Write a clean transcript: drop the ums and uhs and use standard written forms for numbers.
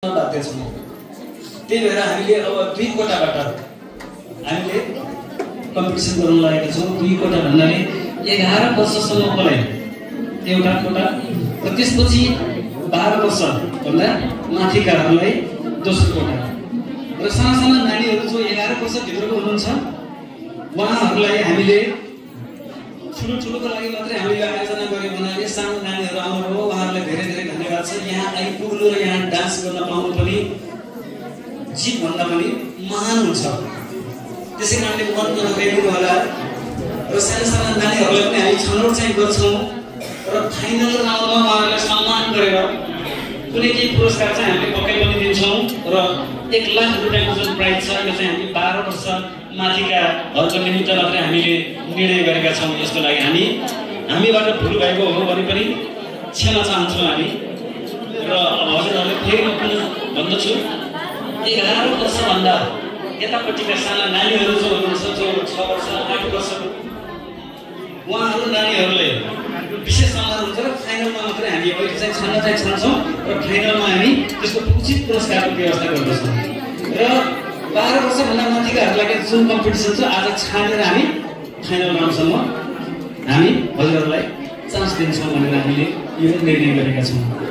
बाध्य छौँ। त्यही भएर हामीले अब 2 कोटाबाट हामीले कम्पिटिसन गर्न लागेका छौँ। 2 कोटा भन्नाले 11 वर्षसम्मकोलाई एउटा कोटा र त्यसपछि 12 वर्षभन्दा माथिकाहरूलाई दोस्रो कोटा र साना नानीहरू जो 11 वर्षभित्रको हुनुहुन्छ उहाँहरूलाई हामीले ठुलोको लागि मात्रै हामीले आयोजना गरे भन्नाले सानो नानीहरू आउनुभयो, उहाँहरूलाई धेरै धेरै धन्यवाद छ। यहाँ आइपुग्नु र यहाँ डान्स गर्न पाउनु पनि जीवभन्दा पनि महान हुन्छ। त्यसै कारणले मन नभइदिनु होला र साना नानीहरूलाई पनि हामी छनौट चाहिँ गर्छौँ र फाइनल राउन्डमा उहाँहरूलाई सम्मान गरेर कुनै केही पुरस्कार चाहिँ हामीले पक्कै पनि दिन्छौँ र 1 लाख रुपियाँको जुन प्राइज छ यो चाहिँ हामी 12 वर्ष माथिकाहरूको निमित्त मात्रै हामीले निर्णय गरेका छौँ। यसको लागि हामीबाट भुल भएको हो भने पनि क्षमा चाहन्छौँ हामी। र हजुरहरूले फेरि म पनि भन्दछु 11 वर्षभन्दा यतापट्टिका साना नानीहरू जो हुनुहुन्छ, जो 6 वर्ष 8 वर्षको उहाँहरू नानीहरूले विशेष सम्मान हुन्छ र फाइनलमा मात्रै हामी अहिले चाहिँ छान्छौँ र फाइनलमा हामी त्यसको उचित पुरस्कारको व्यवस्था गर्दछौँ। र 12 वर्षभन्दा माथिकाहरूलाई जुन कम्पिटिसन छ आज छानेर हामी फाइनल राउन्डसम्म हामी हजुरहरूलाई चान्स दिन्छौँ भनेर हामीले यो निर्णय गरेका छौँ।